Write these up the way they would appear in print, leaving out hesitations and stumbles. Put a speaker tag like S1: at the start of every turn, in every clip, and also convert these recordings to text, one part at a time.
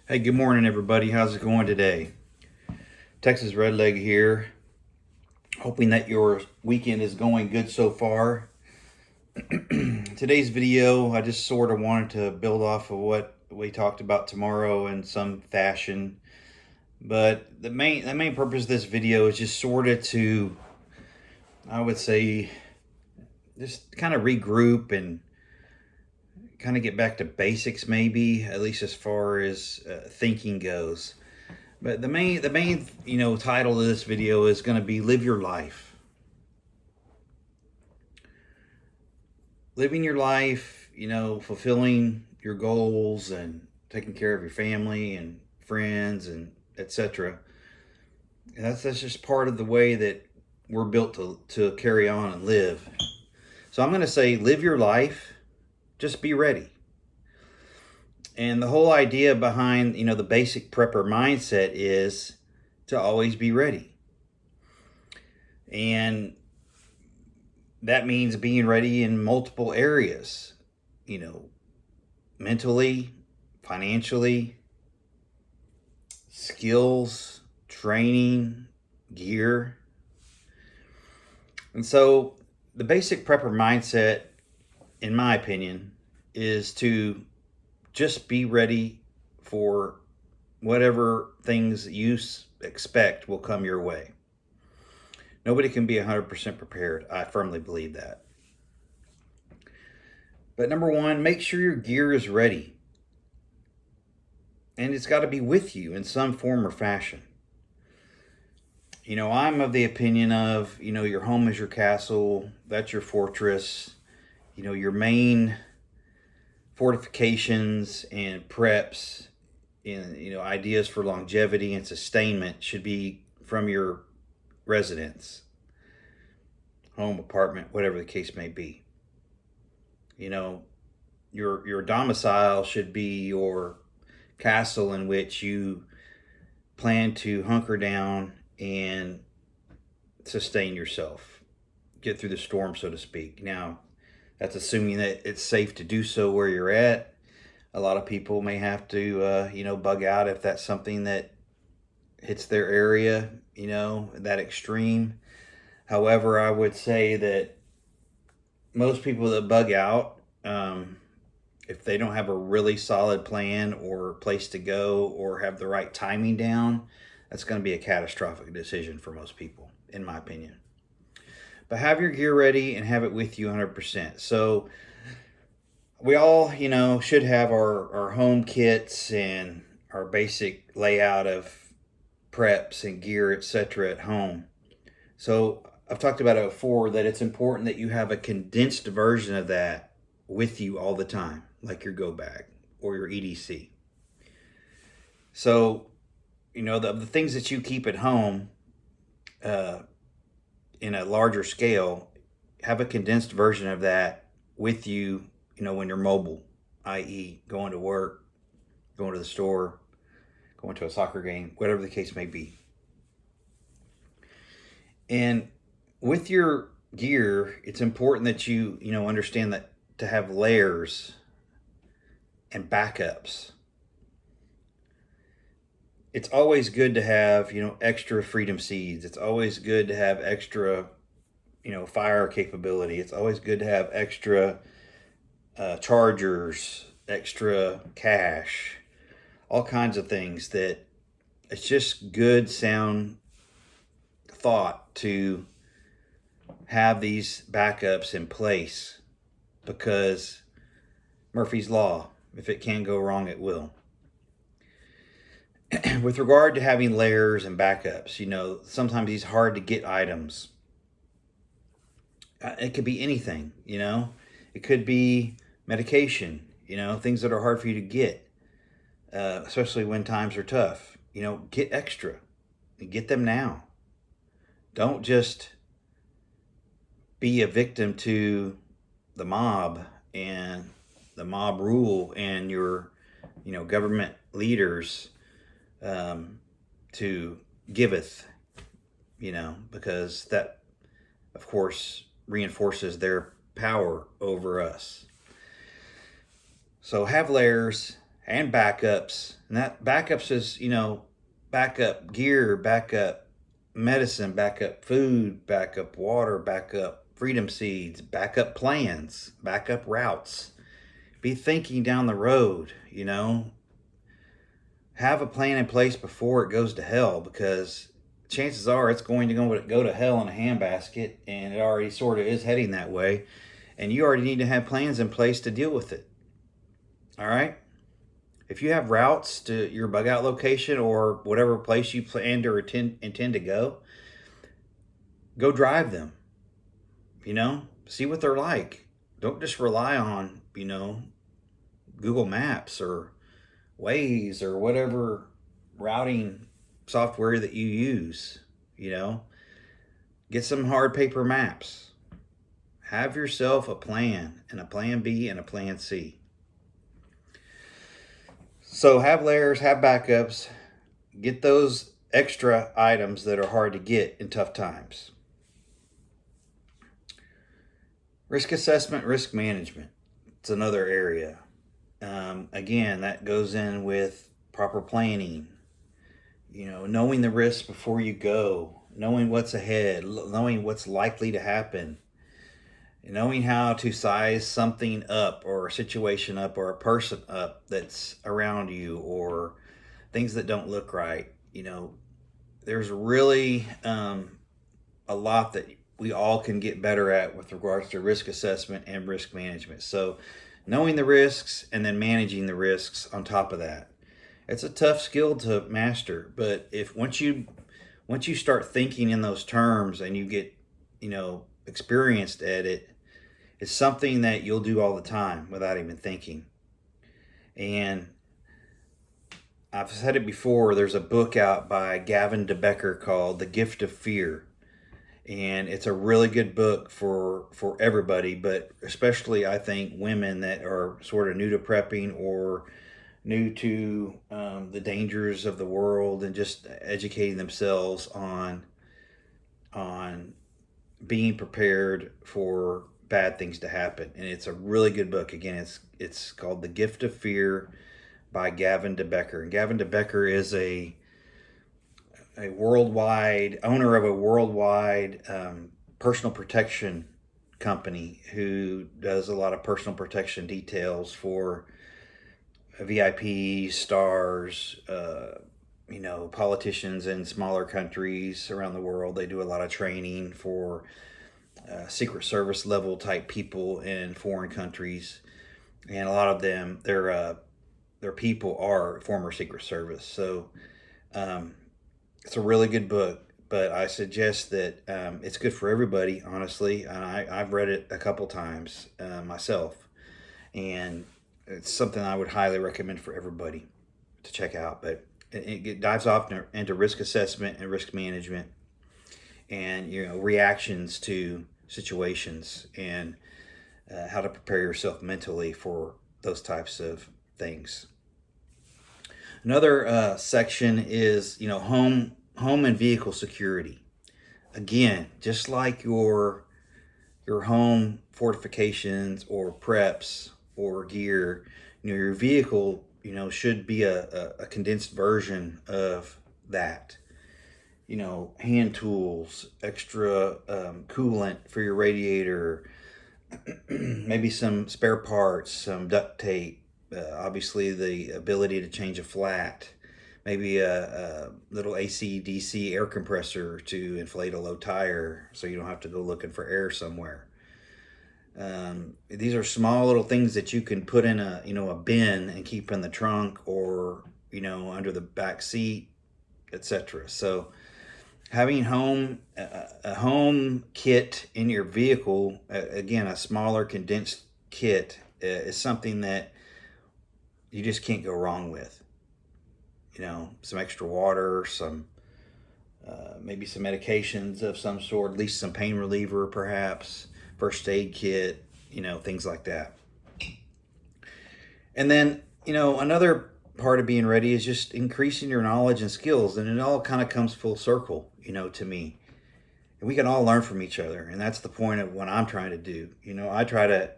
S1: Hey, good morning, everybody. How's it going today? Texas Redleg here. Hoping that your weekend is going good so far. Today's video, I just sort of wanted to build off of what we talked about tomorrow in some fashion. But the main purpose of this video is just sort of to, I would say, just kind of regroup and kind of get back to basics, maybe at least as far as thinking goes. But the main title of this video is going to be Live Your Life. Living your life, fulfilling your goals and taking care of your family and friends and etc. That's just part of the way that we're built to carry on and live. So I'm going to say live your life, just be ready. And the whole idea behind, the basic prepper mindset is to always be ready. And that means being ready in multiple areas, mentally, financially, skills, training, gear. And so the basic prepper mindset, in my opinion, is to just be ready for whatever things you expect will come your way. Nobody can be 100% prepared. I firmly believe that. But number one, make sure your gear is ready. And it's got to be with you in some form or fashion. I'm of the opinion of, your home is your castle, that's your fortress. Your main fortifications and preps and, ideas for longevity and sustainment should be from your residence, home, apartment, whatever the case may be. Your domicile should be your castle in which you plan to hunker down and sustain yourself, get through the storm, so to speak. Now, that's assuming that it's safe to do so where you're at. A lot of people may have to, bug out if that's something that hits their area, that extreme. However, I would say that most people that bug out, if they don't have a really solid plan or place to go or have the right timing down, that's going to be a catastrophic decision for most people, in my opinion. But have your gear ready and have it with you 100%. So we all, should have our home kits and our basic layout of preps and gear, etc. at home. So I've talked about it before that it's important that you have a condensed version of that with you all the time, like your go bag or your EDC. So, the things that you keep at home in a larger scale, have a condensed version of that with you, when you're mobile, i.e., going to work, going to the store, going to a soccer game, whatever the case may be. And with your gear, it's important that you understand that to have layers and backups. It's always good to have, extra freedom seeds. It's always good to have extra, fire capability. It's always good to have extra chargers, extra cash, all kinds of things that it's just good, sound thought to have these backups in place because Murphy's Law, if it can go wrong, it will. With regard to having layers and backups, sometimes these hard to get items. It could be anything, It could be medication, things that are hard for you to get, especially when times are tough. Get extra and get them now. Don't just be a victim to the mob and the mob rule and your, government leaders to giveth, because that, of course, reinforces their power over us. So have layers, and backups. And that backups is, backup gear, backup medicine, backup food, backup water, backup freedom seeds, backup plans, backup routes. Be thinking down the road, have a plan in place before it goes to hell, because chances are it's going to go to hell in a handbasket, and it already sort of is heading that way. And you already need to have plans in place to deal with it. All right? If you have routes to your bug out location or whatever place you plan to intend to go drive them. See what they're like. Don't just rely on, Google Maps or Waze or whatever routing software that you use. Get some hard paper maps. Have yourself a plan, and a plan B and a plan C. So have layers, have backups, get those extra items that are hard to get in tough times. Risk assessment, risk management. It's another area. Again, that goes in with proper planning, knowing the risks before you go, knowing what's ahead, knowing what's likely to happen, knowing how to size something up, or a situation up, or a person up that's around you, or things that don't look right. There's really a lot that we all can get better at with regards to risk assessment and risk management. So knowing the risks and then managing the risks on top of that. It's a tough skill to master, but once you start thinking in those terms and you get, experienced at it, it's something that you'll do all the time without even thinking. And I've said it before, there's a book out by Gavin de Becker called The Gift of Fear. And it's a really good book for everybody, but especially, I think, women that are sort of new to prepping or new to the dangers of the world, and just educating themselves on being prepared for bad things to happen. And it's a really good book. Again, it's called The Gift of Fear by Gavin de Becker. And Gavin de Becker is a worldwide owner of a worldwide personal protection company who does a lot of personal protection details for VIPs, stars, politicians in smaller countries around the world. They do a lot of training for Secret Service level type people in foreign countries, and a lot of them, their people are former Secret Service. So it's a really good book, but I suggest that it's good for everybody, honestly. And I've read it a couple times myself, and it's something I would highly recommend for everybody to check out. But it dives off into risk assessment and risk management, and reactions to situations, and how to prepare yourself mentally for those types of things. Another section is home and vehicle security. Again, just like your home fortifications or preps or gear, your vehicle should be a condensed version of that. Hand tools, extra coolant for your radiator, maybe some spare parts, some duct tape, obviously the ability to change a flat, maybe a little AC DC air compressor to inflate a low tire so you don't have to go looking for air somewhere. These are small little things that you can put in a bin and keep in the trunk, or under the back seat, etc. So having a home kit in your vehicle, again, a smaller condensed kit, is something that you just can't go wrong with. Some extra water, some maybe some medications of some sort, at least some pain reliever, perhaps, first aid kit, things like that. And then, another part of being ready is just increasing your knowledge and skills. And it all kind of comes full circle, to me. And we can all learn from each other. And that's the point of what I'm trying to do. I try to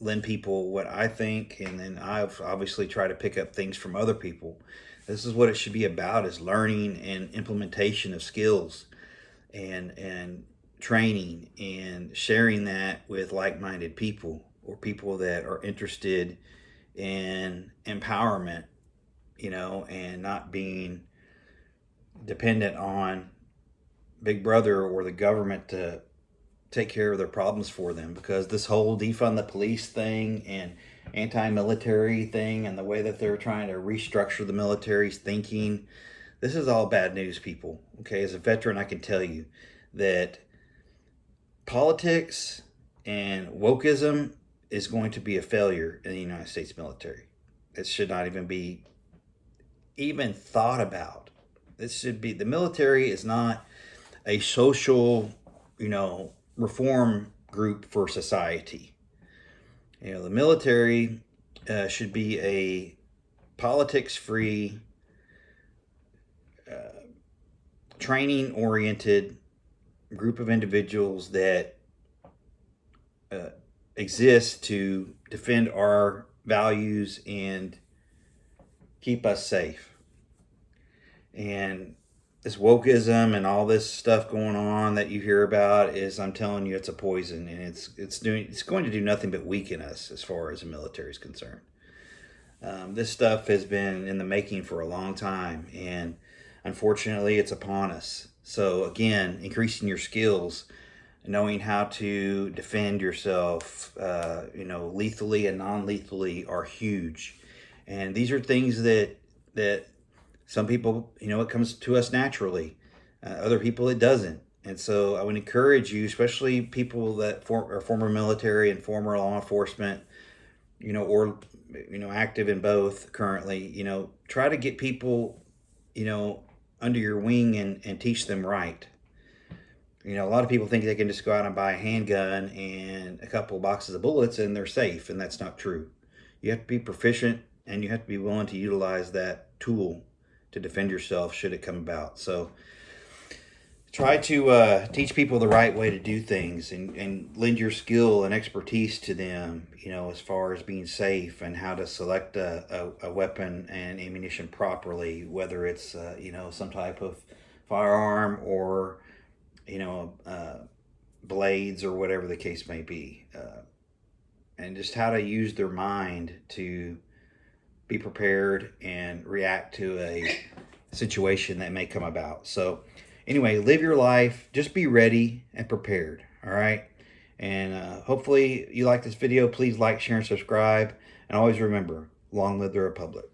S1: lend people what I think, and then I've obviously try to pick up things from other people. This is what it should be about: is learning and implementation of skills, and training and sharing that with like-minded people, or people that are interested in empowerment, and not being dependent on Big Brother or the government to take care of their problems for them. Because this whole defund the police thing and anti-military thing, and the way that they're trying to restructure the military's thinking, this is all bad news, people. Okay, as a veteran, I can tell you that politics and wokeism is going to be a failure in the United States military. It should not even be even thought about. This should be, the military is not a social, reform group for society. The military should be a politics-free, training-oriented group of individuals that exist to defend our values and keep us safe. And this wokeism and all this stuff going on that you hear about is, I'm telling you, it's a poison, and it's going to do nothing but weaken us as far as the military is concerned. This stuff has been in the making for a long time, and unfortunately, it's upon us. So again, increasing your skills, knowing how to defend yourself, lethally and non-lethally, are huge. And these are things that some people, it comes to us naturally. Other people, it doesn't. And so I would encourage you, especially people that are former military and former law enforcement, or, active in both currently, try to get people, under your wing and teach them right. A lot of people think they can just go out and buy a handgun and a couple of boxes of bullets and they're safe, and that's not true. You have to be proficient, and you have to be willing to utilize that tool to defend yourself should it come about. So try to teach people the right way to do things, and lend your skill and expertise to them, as far as being safe and how to select a weapon and ammunition properly, whether it's, some type of firearm or, blades or whatever the case may be. And just how to use their mind to be prepared and react to a situation that may come about. So anyway, live your life, just be ready and prepared. All right. And hopefully you like this video. Please like, share, and subscribe. And always remember, long live the Republic.